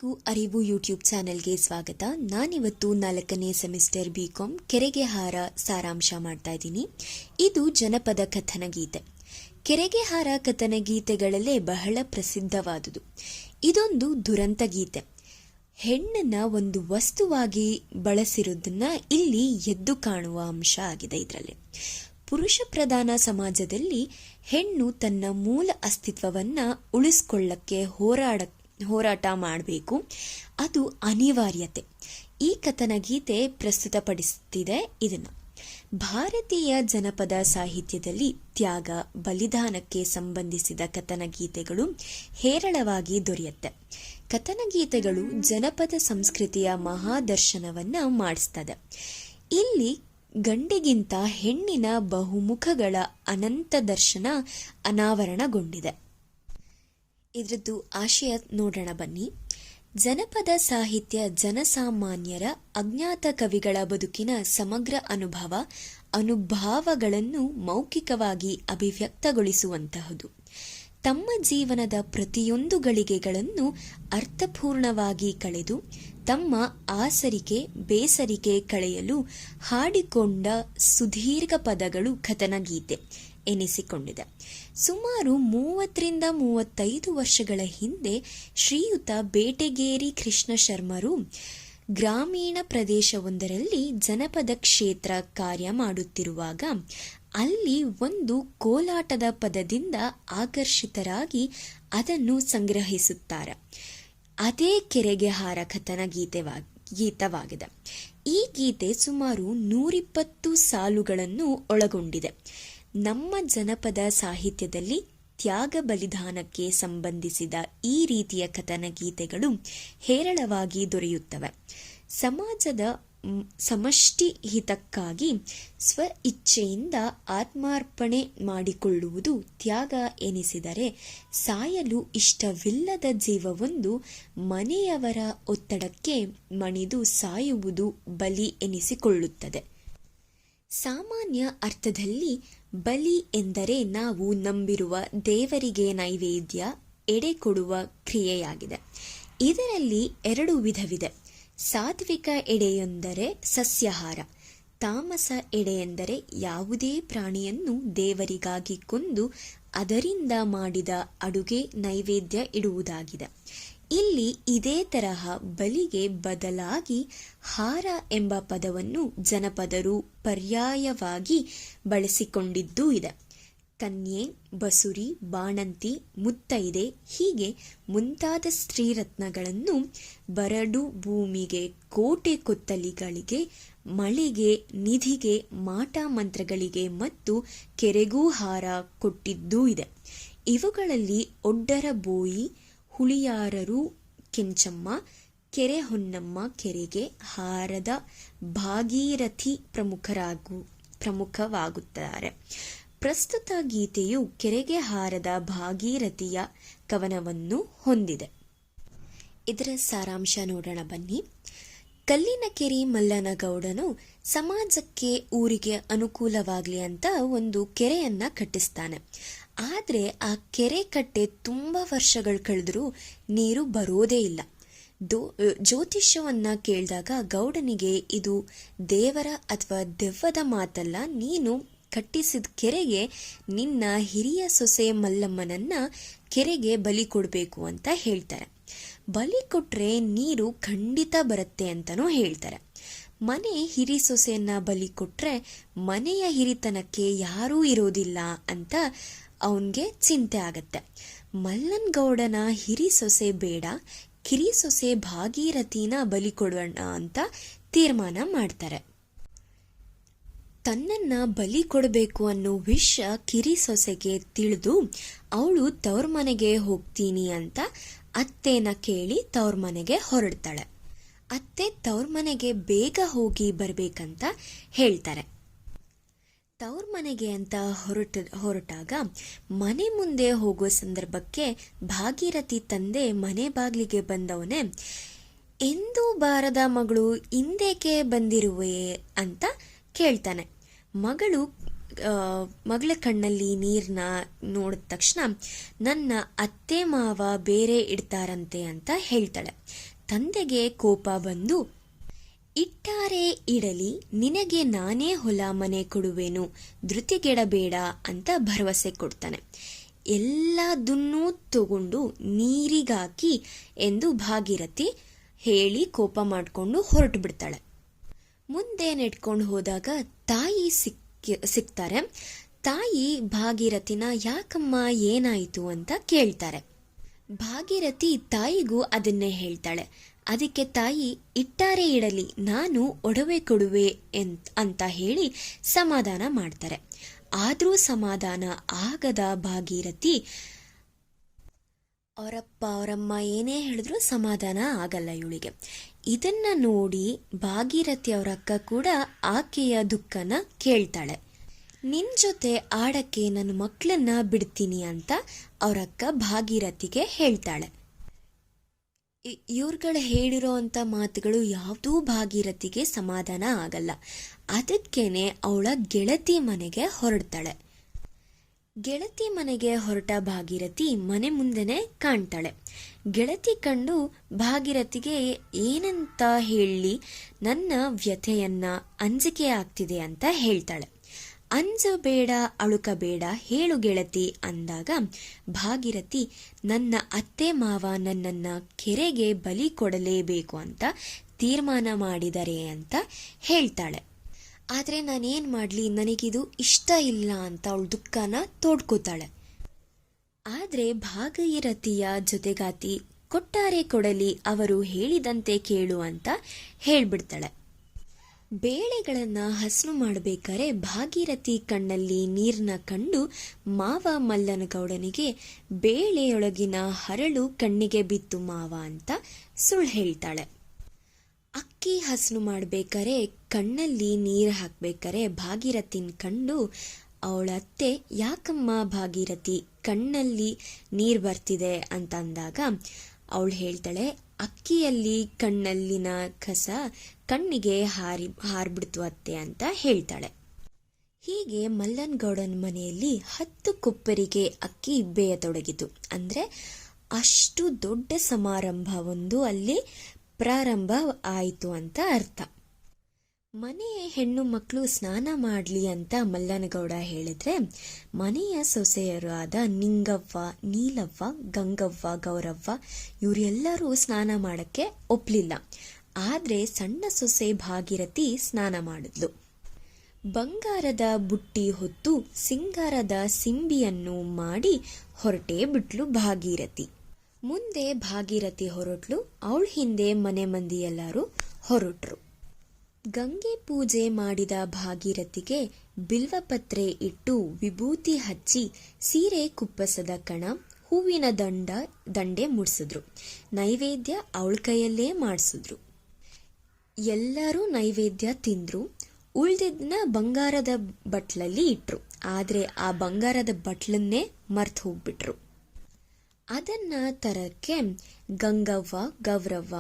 ಎಲ್ಲರಿಗೂ ಅರಿವು ಯೂಟ್ಯೂಬ್ ಚಾನೆಲ್ಗೆ ಸ್ವಾಗತ. ನಾನಿವತ್ತು 4ನೇ ಸೆಮಿಸ್ಟರ್ ಬಿಕಾಂ ಕೆರೆಗೆ ಹಾರ ಸಾರಾಂಶ ಮಾಡ್ತಾ ಇದ್ದೀನಿ. ಇದು ಜನಪದ ಕಥನ ಗೀತೆ. ಕೆರೆಗೆ ಹಾರ ಕಥನ ಗೀತೆಗಳಲ್ಲೇ ಬಹಳ ಪ್ರಸಿದ್ಧವಾದುದು. ಇದೊಂದು ದುರಂತ ಗೀತೆ. ಹೆಣ್ಣನ್ನ ಒಂದು ವಸ್ತುವಾಗಿ ಬಳಸಿರುವುದನ್ನ ಇಲ್ಲಿ ಎದ್ದು ಕಾಣುವ ಅಂಶ ಆಗಿದೆ. ಇದರಲ್ಲಿ ಪುರುಷ ಪ್ರಧಾನ ಸಮಾಜದಲ್ಲಿ ಹೆಣ್ಣು ತನ್ನ ಮೂಲ ಅಸ್ತಿತ್ವವನ್ನ ಉಳಿಸ್ಕೊಳ್ಳಕ್ಕೆ ಹೋರಾಟ ಮಾಡಬೇಕು. ಅದು ಅನಿವಾರ್ಯತೆ. ಈ ಕಥನ ಗೀತೆ ಪ್ರಸ್ತುತಪಡಿಸುತ್ತಿದೆ ಇದನ್ನು. ಭಾರತೀಯ ಜನಪದ ಸಾಹಿತ್ಯದಲ್ಲಿ ತ್ಯಾಗ, ಬಲಿದಾನಕ್ಕೆ ಸಂಬಂಧಿಸಿದ ಕಥನ ಗೀತೆಗಳು ಹೇರಳವಾಗಿ ದೊರೆಯುತ್ತೆ. ಕಥನ ಗೀತೆಗಳು ಜನಪದ ಸಂಸ್ಕೃತಿಯ ಮಹಾದರ್ಶನವನ್ನ ಮಾಡಿಸ್ತದೆ. ಇಲ್ಲಿ ಗಂಡಿಗಿಂತ ಹೆಣ್ಣಿನ ಬಹುಮುಖಗಳ ಅನಂತ ದರ್ಶನ ಅನಾವರಣಗೊಂಡಿದೆ. ಇದರದ್ದು ಆಶಯ ನೋಡೋಣ ಬನ್ನಿ. ಜನಪದ ಸಾಹಿತ್ಯ ಜನಸಾಮಾನ್ಯರ ಅಜ್ಞಾತ ಕವಿಗಳ ಬದುಕಿನ ಸಮಗ್ರ ಅನುಭವಗಳನ್ನು ಮೌಖಿಕವಾಗಿ ಅಭಿವ್ಯಕ್ತಗೊಳಿಸುವಂತಹದು. ತಮ್ಮ ಜೀವನದ ಪ್ರತಿಯೊಂದು ಗಳಿಗೆಗಳನ್ನು ಅರ್ಥಪೂರ್ಣವಾಗಿ ಕಳೆದು ತಮ್ಮ ಆಸರಿಕೆ ಬೇಸರಿಕೆ ಕಳೆಯಲು ಹಾಡಿಕೊಂಡ ಸುದೀರ್ಘ ಪದಗಳು ಕಥನ ಗೀತೆ ಎನಿಸಿಕೊಂಡಿದೆ. ಸುಮಾರು 30-35 ವರ್ಷಗಳ ಹಿಂದೆ ಶ್ರೀಯುತ ಬೇಟೆಗೇರಿ ಕೃಷ್ಣ ಶರ್ಮರು ಗ್ರಾಮೀಣ ಪ್ರದೇಶವೊಂದರಲ್ಲಿ ಜನಪದ ಕ್ಷೇತ್ರ ಕಾರ್ಯ ಮಾಡುತ್ತಿರುವಾಗ ಅಲ್ಲಿ ಒಂದು ಕೋಲಾಟದ ಪದದಿಂದ ಆಕರ್ಷಿತರಾಗಿ ಅದನ್ನು ಸಂಗ್ರಹಿಸುತ್ತಾರೆ. ಅದೇ ಕೆರೆಗೆ ಹಾರ ಕಥನ ಗೀತವಾಗಿದೆ. ಈ ಗೀತೆ ಸುಮಾರು 120 ಸಾಲುಗಳನ್ನು ಒಳಗೊಂಡಿದೆ. ನಮ್ಮ ಜನಪದ ಸಾಹಿತ್ಯದಲ್ಲಿ ತ್ಯಾಗ ಬಲಿದಾನಕ್ಕೆ ಸಂಬಂಧಿಸಿದ ಈ ರೀತಿಯ ಕಥನ ಗೀತೆಗಳು ಹೇರಳವಾಗಿ ದೊರೆಯುತ್ತವೆ. ಸಮಾಜದ ಸಮಷ್ಟಿ ಹಿತಕ್ಕಾಗಿ ಸ್ವ ಇಚ್ಛೆಯಿಂದ ಆತ್ಮಾರ್ಪಣೆ ಮಾಡಿಕೊಳ್ಳುವುದು ತ್ಯಾಗ ಎನಿಸಿದರೆ, ಸಾಯಲು ಇಷ್ಟವಿಲ್ಲದ ಜೀವವೊಂದು ಮನೆಯವರ ಒತ್ತಡಕ್ಕೆ ಮಣಿದು ಸಾಯುವುದು ಬಲಿ ಎನಿಸಿಕೊಳ್ಳುತ್ತದೆ. ಸಾಮಾನ್ಯ ಅರ್ಥದಲ್ಲಿ ಬಲಿ ಎಂದರೆ ನಾವು ನಂಬಿರುವ ದೇವರಿಗೆ ನೈವೇದ್ಯ ಎಡೆ ಕೊಡುವ ಕ್ರಿಯೆಯಾಗಿದೆ. ಇದರಲ್ಲಿ 2 ವಿಧವಿದೆ. ಸಾತ್ವಿಕ ಎಡೆಯೆಂದರೆ ಸಸ್ಯಾಹಾರ, ತಾಮಸ ಎಡೆಯೆಂದರೆ ಯಾವುದೇ ಪ್ರಾಣಿಯನ್ನು ದೇವರಿಗಾಗಿ ಕೊಂದು ಅದರಿಂದ ಮಾಡಿದ ಅಡುಗೆ ನೈವೇದ್ಯ ಇಡುವುದಾಗಿದೆ. ಇಲ್ಲಿ ಇದೇ ತರಹ ಬಲಿಗೆ ಬದಲಾಗಿ ಹಾರ ಎಂಬ ಪದವನ್ನು ಜನಪದರು ಪರ್ಯಾಯವಾಗಿ ಬಳಸಿಕೊಂಡಿದ್ದೂ ಇದೆ. ಕನ್ಯೆ, ಬಸುರಿ, ಬಾಣಂತಿ, ಮುತ್ತೈದೆ ಹೀಗೆ ಮುಂತಾದ ಸ್ತ್ರೀರತ್ನಗಳನ್ನು ಬರಡು ಭೂಮಿಗೆ, ಕೋಟೆ ಕೊತ್ತಲಿಗಳಿಗೆ, ಮಳೆಗೆ, ನಿಧಿಗೆ, ಮಾಟ ಮಂತ್ರಗಳಿಗೆ ಮತ್ತು ಕೆರೆಗೂ ಹಾರ ಕೊಟ್ಟಿದ್ದೂ ಇದೆ. ಇವುಗಳಲ್ಲಿ ಒಡ್ಡರ ಬೋಯಿ, ಹುಳಿಯಾರರು, ಕೆಂಚಮ್ಮ, ಕೆರೆ ಹೊನ್ನಮ್ಮ, ಕೆರೆಗೆ ಹಾರದ ಭಾಗೀರಥಿ ಪ್ರಮುಖವಾಗುತ್ತಾರೆ. ಪ್ರಸ್ತುತ ಗೀತೆಯು ಕೆರೆಗೆ ಹಾರದ ಭಾಗೀರಥಿಯ ಕವನವನ್ನು ಹೊಂದಿದೆ. ಇದರ ಸಾರಾಂಶ ನೋಡೋಣ ಬನ್ನಿ. ಕಲ್ಲಿನಕೆರೆ ಮಲ್ಲನಗೌಡನು ಸಮಾಜಕ್ಕೆ, ಊರಿಗೆ ಅನುಕೂಲವಾಗಲಿ ಅಂತ ಒಂದು ಕೆರೆಯನ್ನ ಕಟ್ಟಿಸ್ತಾನೆ. ಆದರೆ ಆ ಕೆರೆ ಕಟ್ಟೆ ತುಂಬ ವರ್ಷಗಳು ಕಳೆದರೂ ನೀರು ಬರೋದೇ ಇಲ್ಲ. ಜ್ಯೋತಿಷ್ಯವನ್ನ ಕೇಳಿದಾಗ ಗೌಡನಿಗೆ ಇದು ದೇವರ ಅಥವಾ ದೆವ್ವದ ಮಾತಲ್ಲ, ನೀನು ಕಟ್ಟಿಸಿದ ಕೆರೆಗೆ ನಿನ್ನ ಹಿರಿಯ ಸೊಸೆ ಮಲ್ಲಮ್ಮನನ್ನ ಕೆರೆಗೆ ಬಲಿ ಕೊಡಬೇಕು ಅಂತ ಹೇಳ್ತಾರೆ. ಬಲಿ ಕೊಟ್ರೆ ನೀರು ಖಂಡಿತ ಬರುತ್ತೆ ಅಂತನೂ ಹೇಳ್ತಾರೆ. ಮನೆ ಹಿರಿ ಸೊಸೆಯನ್ನ ಬಲಿ ಕೊಟ್ರೆ ಮನೆಯ ಹಿರಿತನಕ್ಕೆ ಯಾರೂ ಇರೋದಿಲ್ಲ ಅಂತ ಅವನ್ಗೆ ಚಿಂತೆ ಆಗತ್ತೆ. ಮಲ್ಲನಗೌಡನ ಹಿರಿ ಸೊಸೆ ಬೇಡ, ಕಿರಿ ಸೊಸೆ ಭಾಗೀರಥಿನ ಬಲಿ ಕೊಡೋಣ ಅಂತ ತೀರ್ಮಾನ ಮಾಡ್ತಾರೆ. ತನ್ನನ್ನ ಬಲಿ ಕೊಡಬೇಕು ಅನ್ನೋ ವಿಷಯ ಕಿರಿ ಸೊಸೆಗೆ ತಿಳಿದು ಅವಳು ತವ್ರ ಮನೆಗೆ ಹೋಗ್ತೀನಿ ಅಂತ ಅತ್ತೆನ ಕೇಳಿ ತವ್ರ ಮನೆಗೆ ಹೊರಡ್ತಾಳೆ. ಅತ್ತೆ ತವ್ರ ಮನೆಗೆ ಬೇಗ ಹೋಗಿ ಬರ್ಬೇಕಂತ ಹೇಳ್ತಾರೆ. ತವ್ರ ಮನೆಗೆ ಅಂತ ಹೊರಟಾಗ ಮನೆ ಮುಂದೆ ಹೋಗೋ ಸಂದರ್ಭಕ್ಕೆ ಭಾಗೀರಥಿ ತಂದೆ ಮನೆ ಬಾಗಿಲಿಗೆ ಬಂದವನೇ, ಎಂದೂ ಬಾರದ ಮಗಳು ಇಂದೇಕೆ ಬಂದಿರುವೆ ಅಂತ ಕೇಳ್ತಾನೆ. ಮಗಳ ಕಣ್ಣಲ್ಲಿ ನೀರ್ನ ನೋಡಿದ ತಕ್ಷಣ ನನ್ನ ಅತ್ತೆ ಮಾವ ಬೇರೆ ಇಡ್ತಾರಂತೆ ಅಂತ ಹೇಳ್ತಾಳೆ. ತಂದೆಗೆ ಕೋಪ ಬಂದು, ಇಟ್ಟಾರೆ ಇಡಲಿ, ನಿನಗೆ ನಾನೇ ಹೊಲ ಮನೆ ಕೊಡುವೆನು, ಧೃತಿಗೆಡಬೇಡ ಅಂತ ಭರವಸೆ ಕೊಡ್ತಾನೆ. ಎಲ್ಲದನ್ನೂ ತಗೊಂಡು ನೀರಿಗಾಕಿ ಎಂದು ಭಾಗೀರಥಿ ಹೇಳಿ ಕೋಪ ಮಾಡಿಕೊಂಡು ಹೊರಟು ಬಿಡ್ತಾಳೆ. ಮುಂದೆ ನೆಟ್ಕೊಂಡು ಹೋದಾಗ ತಾಯಿ ಸಿಗ್ತಾರೆ. ತಾಯಿ ಭಾಗೀರಥಿನ ಯಾಕಮ್ಮ ಏನಾಯಿತು ಅಂತ ಕೇಳ್ತಾರೆ. ಭಾಗೀರಥಿ ತಾಯಿಗೂ ಅದನ್ನೇ ಹೇಳ್ತಾಳೆ. ಅದಕ್ಕೆ ತಾಯಿ, ಇಟ್ಟಾರೆ ಇಡಲಿ, ನಾನು ಒಡವೆ ಕೊಡುವೆ ಅಂತ ಹೇಳಿ ಸಮಾಧಾನ ಮಾಡ್ತಾರೆ. ಆದರೂ ಸಮಾಧಾನ ಆಗದ ಭಾಗೀರಥಿ, ಅವರಪ್ಪ ಅವರಮ್ಮ ಏನೇ ಹೇಳಿದ್ರು ಸಮಾಧಾನ ಆಗಲ್ಲ ಇವಳಿಗೆ. ಇದನ್ನ ನೋಡಿ ಭಾಗೀರಥಿ ಅವರಕ್ಕ ಕೂಡ ಆಕೆಯ ದುಃಖನ ಕೇಳ್ತಾಳೆ. ನಿನ್ ಜೊತೆ ಆಡಕ್ಕೆ ನನ್ನ ಮಕ್ಕಳನ್ನ ಬಿಡ್ತೀನಿ ಅಂತ ಅವರಕ್ಕ ಭಾಗೀರಥಿಗೆ ಹೇಳ್ತಾಳೆ. ಇವ್ರುಗಳು ಹೇಳಿರೋ ಅಂಥ ಮಾತುಗಳು ಯಾವುದೂ ಭಾಗೀರಥಿಗೆ ಸಮಾಧಾನ ಆಗಲ್ಲ. ಅದಕ್ಕೇನೆ ಅವಳ ಗೆಳತಿ ಮನೆಗೆ ಹೊರಡ್ತಾಳೆ. ಗೆಳತಿ ಮನೆಗೆ ಹೊರಟ ಭಾಗೀರಥಿ ಮನೆ ಮುಂದೆನೆ ಕಾಣ್ತಾಳೆ. ಗೆಳತಿ ಕಂಡು ಭಾಗೀರಥಿಗೆ ಏನಂತ ಹೇಳಿ ನನ್ನ ವ್ಯಥೆಯನ್ನ ಅಂಜಿಕೆ ಆಗ್ತಿದೆ ಅಂತ ಹೇಳ್ತಾಳೆ. ಅಂಜಬೇಡ, ಅಳುಕಬೇಡ, ಹೇಳು ಗೆಳತಿ ಅಂದಾಗ ಭಾಗೀರಥಿ, ನನ್ನ ಅತ್ತೆ ಮಾವ ನನ್ನನ್ನ ಕೆರೆಗೆ ಬಲಿ ಕೊಡಲೇಬೇಕು ಅಂತ ತೀರ್ಮಾನ ಮಾಡಿದರೆ ಅಂತ ಹೇಳ್ತಾಳೆ. ಆದರೆ ನಾನೇನು ಮಾಡಲಿ, ನನಗಿದು ಇಷ್ಟ ಇಲ್ಲ ಅಂತ ಅವಳು ದುಃಖನ ತೋಡ್ಕೋತಾಳೆ. ಆದರೆ ಭಾಗೀರಥಿಯ ಜೊತೆಗಾತಿ ಕೊಟ್ಟಾರೆ ಕೊಡಲಿ, ಅವರು ಹೇಳಿದಂತೆ ಕೇಳು ಅಂತ ಹೇಳ್ಬಿಡ್ತಾಳೆ. ಬೇಳೆಗಳನ್ನ ಹಸನು ಮಾಡಬೇಕಾದ್ರೆ ಭಾಗೀರಥಿ ಕಣ್ಣಲ್ಲಿ ನೀರನ್ನ ಕಂಡು ಮಾವ ಮಲ್ಲನಗೌಡನಿಗೆ ಬೇಳೆಯೊಳಗಿನ ಹರಳು ಕಣ್ಣಿಗೆ ಬಿತ್ತು ಮಾವ ಅಂತ ಸುಳ್ಳು ಹೇಳ್ತಾಳೆ. ಅಕ್ಕಿ ಹಸನು ಮಾಡಬೇಕಾದ್ರೆ ಕಣ್ಣಲ್ಲಿ ನೀರು ಹಾಕ್ಬೇಕಾರೆ ಭಾಗೀರಥಿನ ಕಂಡು ಅವಳ ಅತ್ತೆ, ಯಾಕಮ್ಮ ಭಾಗೀರಥಿ ಕಣ್ಣಲ್ಲಿ ನೀರು ಬರ್ತಿದೆ ಅಂತ ಅಂದಾಗ ಅವಳು ಹೇಳ್ತಾಳೆ, ಅಕ್ಕಿಯಲ್ಲಿ ಕಣ್ಣಲ್ಲಿನ ಕಸ ಕಣ್ಣಿಗೆ ಹಾರ್ಬಿಡ್ತು ಅತ್ತೆ ಅಂತ ಹೇಳ್ತಾಳೆ. ಹೀಗೆ ಮಲ್ಲನಗೌಡನ ಮನೆಯಲ್ಲಿ 10 ಕೊಪ್ಪರಿಗೆ ಅಕ್ಕಿ ಬೇಯತೊಡಗಿತು. ಅಂದ್ರೆ ಅಷ್ಟು ದೊಡ್ಡ ಸಮಾರಂಭ ಒಂದು ಅಲ್ಲಿ ಪ್ರಾರಂಭ ಆಯಿತು ಅಂತ ಅರ್ಥ. ಮನೆಯ ಹೆಣ್ಣು ಮಕ್ಕಳು ಸ್ನಾನ ಮಾಡಲಿ ಅಂತ ಮಲ್ಲನಗೌಡ ಹೇಳಿದ್ರೆ ಮನೆಯ ಸೊಸೆಯರು ಆದ ನಿಂಗವ್ವ, ನೀಲವ್ವ, ಗಂಗವ್ವ, ಗೌರವ್ವ ಇವರೆಲ್ಲರೂ ಸ್ನಾನ ಮಾಡಕ್ಕೆ ಒಪ್ಲಿಲ್ಲ. ಆದ್ರೆ ಸಣ್ಣ ಸೊಸೆ ಭಾಗೀರಥಿ ಸ್ನಾನ ಮಾಡಿದ್ಲು. ಬಂಗಾರದ ಬುಟ್ಟಿ ಹೊತ್ತು ಸಿಂಗಾರದ ಸಿಂಬಿಯನ್ನು ಮಾಡಿ ಹೊರಟೇ ಬಿಟ್ಲು ಭಾಗೀರಥಿ. ಮುಂದೆ ಭಾಗೀರಥಿ ಹೊರಟ್ಲು, ಅವಳ ಹಿಂದೆ ಮನೆ ಮಂದಿ ಎಲ್ಲರೂ ಹೊರಟ್ರು. ಗಂಗೆ ಪೂಜೆ ಮಾಡಿದ ಭಾಗೀರಥಿಗೆ ಬಿಲ್ವಪತ್ರೆ ಇಟ್ಟು ವಿಭೂತಿ ಹಚ್ಚಿ ಸೀರೆ ಕುಪ್ಪಸದ ಕಣ ಹೂವಿನ ದಂಡೆ ಮುಡ್ಸಿದ್ರು. ನೈವೇದ್ಯ ಅವಳ ಕೈಯಲ್ಲೇ ಮಾಡಿಸಿದ್ರು. ಎಲ್ಲರೂ ನೈವೇದ್ಯ ತಿಂದ್ರು. ಉಳ್ದಿದ್ನ ಬಂಗಾರದ ಬಟ್ಲಲ್ಲಿ ಇಟ್ರು. ಆದ್ರೆ ಆ ಬಂಗಾರದ ಬಟ್ಲನ್ನೇ ಮರ್ತು ಹೋಗ್ಬಿಟ್ರು. ಅದನ್ನ ತರಕ್ಕೆ ಗಂಗವ್ವ, ಗೌರವ್ವ,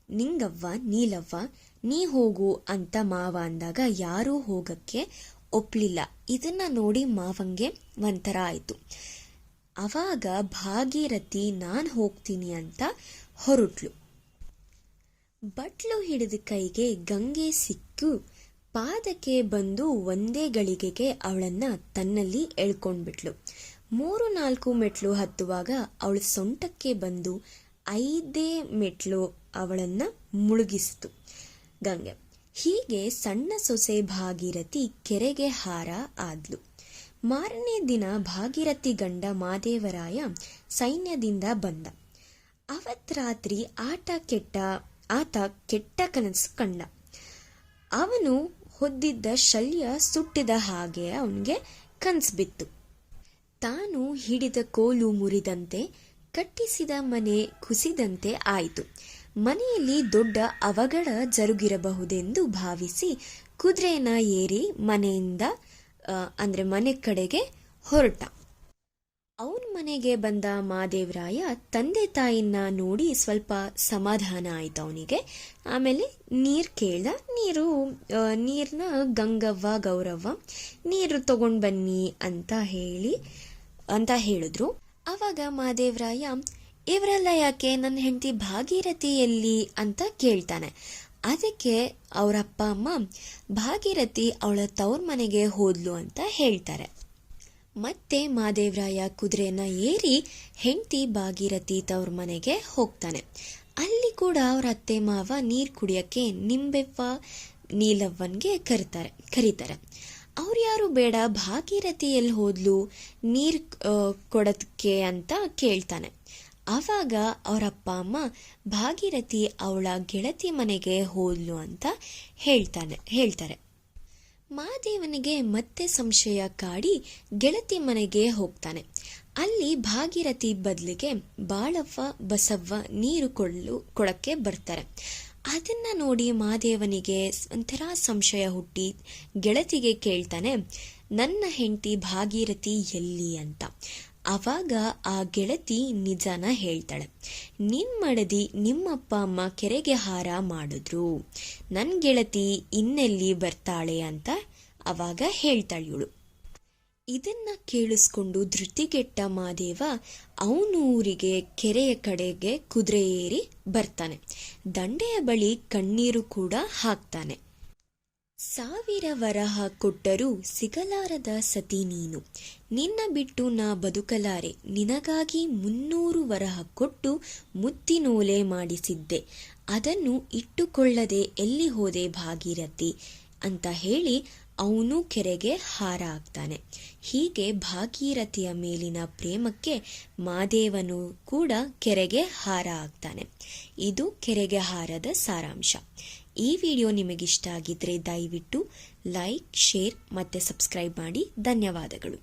ನಿಂಗವ್ವ, ನೀಲವ್ವ ನೀ ಹೋಗು ಅಂತ ಮಾವ ಅಂದಾಗ ಯಾರೂ ಹೋಗಕ್ಕೆ ಒಪ್ಲಿಲ್ಲ. ಇದನ್ನ ನೋಡಿ ಮಾವಂಗೆ ಒಂಥರ ಆಯ್ತು. ಅವಾಗ ಭಾಗೀರಥಿ ನಾನ್ ಹೋಗ್ತೀನಿ ಅಂತ ಹೊರಟ್ಲು. ಬಟ್ಲು ಹಿಡಿದ ಕೈಗೆ ಗಂಗೆ ಸಿಕ್ಕು ಪಾದಕ್ಕೆ ಬಂದು ಒಂದೇ ಗಳಿಗೆಗೆ ಅವಳನ್ನ ತನ್ನಲ್ಲಿ ಎಳ್ಕೊಂಡ್ಬಿಟ್ಲು. 3-4 ಮೆಟ್ಲು ಹತ್ತುವಾಗ ಅವಳ ಸೊಂಟಕ್ಕೆ ಬಂದು 5ನೇ ಮೆಟ್ಲು ಅವಳನ್ನ ಮುಳುಗಿಸಿತು ಗಂಗೆ. ಹೀಗೆ ಸಣ್ಣ ಸೊಸೆ ಭಾಗೀರಥಿ ಕೆರೆಗೆ ಹಾರ ಆದ್ಲು. ಮಾರನೇ ದಿನ ಭಾಗೀರಥಿ ಗಂಡ ಮಾದೇವರಾಯ ಸೈನ್ಯದಿಂದ ಬಂದ. ಅವತ್ ರಾತ್ರಿ ಆತ ಕೆಟ್ಟ ಕನಸು ಕಂಡ. ಅವನು ಹೊದ್ದಿದ್ದ ಶಲ್ಯ ಸುಟ್ಟಿದ ಹಾಗೆ ಅವನಿಗೆ ಕನಸು ಬಿತ್ತು. ತಾನು ಹಿಡಿದ ಕೋಲು ಮುರಿದಂತೆ, ಕಟ್ಟಿಸಿದ ಮನೆ ಕುಸಿದಂತೆ ಆಯಿತು. ಮನೆಯಲ್ಲಿ ದೊಡ್ಡ ಅವಘಡ ಜರುಗಿರಬಹುದೆಂದು ಭಾವಿಸಿ ಕುದುರೆನ ಏರಿ ಮನೆಯಿಂದ ಮನೆ ಕಡೆಗೆ ಹೊರಟ. ಅವನ ಮನೆಗೆ ಬಂದ ಮಾದೇವರಾಯ ತಂದೆ ತಾಯಿನ ನೋಡಿ ಸ್ವಲ್ಪ ಸಮಾಧಾನ ಆಯ್ತು ಅವನಿಗೆ. ಆಮೇಲೆ ನೀರು ಕೇಳ್ದ. ನೀರನ್ನ ಗಂಗವ್ವ, ಗೌರವ್ವ ನೀರು ತಗೊಂಡು ಬನ್ನಿ ಅಂತ ಹೇಳಿದ್ರು. ಅವಾಗ ಮಾದೇವರಾಯ, ಇವರೆಲ್ಲ ಯಾಕೆ, ನನ್ನ ಹೆಂಡತಿ ಭಾಗೀರಥಿ ಎಲ್ಲಿ ಅಂತ ಕೇಳ್ತಾನೆ. ಅದಕ್ಕೆ ಅವರ ಅಪ್ಪ ಅಮ್ಮ ಭಾಗೀರಥಿ ಅವಳ ತವ್ರ ಮನೆಗೆ ಹೋದ್ಲು ಅಂತ ಹೇಳ್ತಾರೆ. ಮತ್ತೆ ಮಾದೇವರಾಯ ಕುದುರೆನ ಏರಿ ಹೆಂಡತಿ ಭಾಗೀರಥಿ ತವ್ರ ಮನೆಗೆ ಹೋಗ್ತಾನೆ. ಅಲ್ಲಿ ಕೂಡ ಅವ್ರ ಅತ್ತೆ ಮಾವ ನೀರು ಕುಡಿಯೋಕ್ಕೆ ನಿಂಬೆವ್ವ ನೀಲವ್ವನ್ಗೆ ಕರೀತಾರೆ. ಅವ್ರು ಯಾರು ಬೇಡ, ಭಾಗೀರಥಿ ಎಲ್ಲಿ ಹೋದ್ಲು ನೀರು ಕೊಡೋದಕ್ಕೆ ಅಂತ ಕೇಳ್ತಾನೆ. ಆವಾಗ ಅವರ ಅಪ್ಪ ಅಮ್ಮ ಭಾಗೀರಥಿ ಅವಳ ಗೆಳತಿ ಮನೆಗೆ ಹೋದ್ಲು ಅಂತ ಹೇಳ್ತಾರೆ. ಮಾದೇವನಿಗೆ ಮತ್ತೆ ಸಂಶಯ ಕಾಡಿ ಗೆಳತಿ ಮನೆಗೆ ಹೋಗ್ತಾನೆ. ಅಲ್ಲಿ ಭಾಗೀರಥಿ ಬದಲಿಗೆ ಬಾಳವ್ವ ಬಸವ್ವ ನೀರು ಕೊಡಕ್ಕೆ ಬರ್ತಾರೆ. ಅದನ್ನ ನೋಡಿ ಮಾದೇವನಿಗೆ ಒಂಥರ ಸಂಶಯ ಹುಟ್ಟಿ ಗೆಳತಿಗೆ ಕೇಳ್ತಾನೆ, ನನ್ನ ಹೆಂಡತಿ ಭಾಗೀರಥಿ ಎಲ್ಲಿ ಅಂತ. ಆವಾಗ ಆ ಗೆಳತಿ ನಿಜಾನ ಹೇಳ್ತಾಳೆ. ನಿನ್ ಮಡದಿ ನಿಮ್ಮಪ್ಪ ಅಮ್ಮ ಕೆರೆಗೆ ಹಾರ ಮಾಡಿದ್ರು, ನನ್ನ ಗೆಳತಿ ಇನ್ನೆಲ್ಲಿ ಬರ್ತಾಳೆ ಅಂತ ಅವಾಗ ಹೇಳ್ತಾಳೆ ಇವಳು. ಇದನ್ನ ಕೇಳಿಸ್ಕೊಂಡು ಧೃತಿಗೆಟ್ಟ ಮಾದೇವ ಅವನು ಊರಿಗೆ ಕೆರೆಯ ಕಡೆಗೆ ಕುದುರೆ ಏರಿ ಬರ್ತಾನೆ. ದಂಡೆಯ ಬಳಿ ಕಣ್ಣೀರು ಕೂಡ ಹಾಕ್ತಾನೆ. 1000 ವರಹ ಕೊಟ್ಟರೂ ಸಿಗಲಾರದ ಸತಿ ನೀನು, ನಿನ್ನ ಬಿಟ್ಟು ನಾ ಬದುಕಲಾರೆ, ನಿನಗಾಗಿ 300 ವರಹ ಕೊಟ್ಟು ಮುತ್ತಿನೋಲೆ ಮಾಡಿಸಿದ್ದೆ, ಅದನ್ನು ಇಟ್ಟುಕೊಳ್ಳದೆ ಎಲ್ಲಿ ಹೋದೆ ಭಾಗೀರಥಿ ಅಂತ ಹೇಳಿ ಅವನು ಕೆರೆಗೆ ಹಾರ ಹಾಕ್ತಾನೆ. ಹೀಗೆ ಭಾಗೀರಥಿಯ ಮೇಲಿನ ಪ್ರೇಮಕ್ಕೆ ಮಾದೇವನು ಕೂಡ ಕೆರೆಗೆ ಹಾರ ಹಾಕ್ತಾನೆ. ಇದು ಕೆರೆಗೆ ಹಾರದ ಸಾರಾಂಶ. ಈ ವಿಡಿಯೋ ನಿಮಗಿಷ್ಟ ಆಗಿದ್ರೆ ದಯವಿಟ್ಟು ಲೈಕ್, ಶೇರ್ ಮತ್ತೆ ಸಬ್ಸ್ಕ್ರೈಬ್ ಮಾಡಿ. ಧನ್ಯವಾದಗಳು.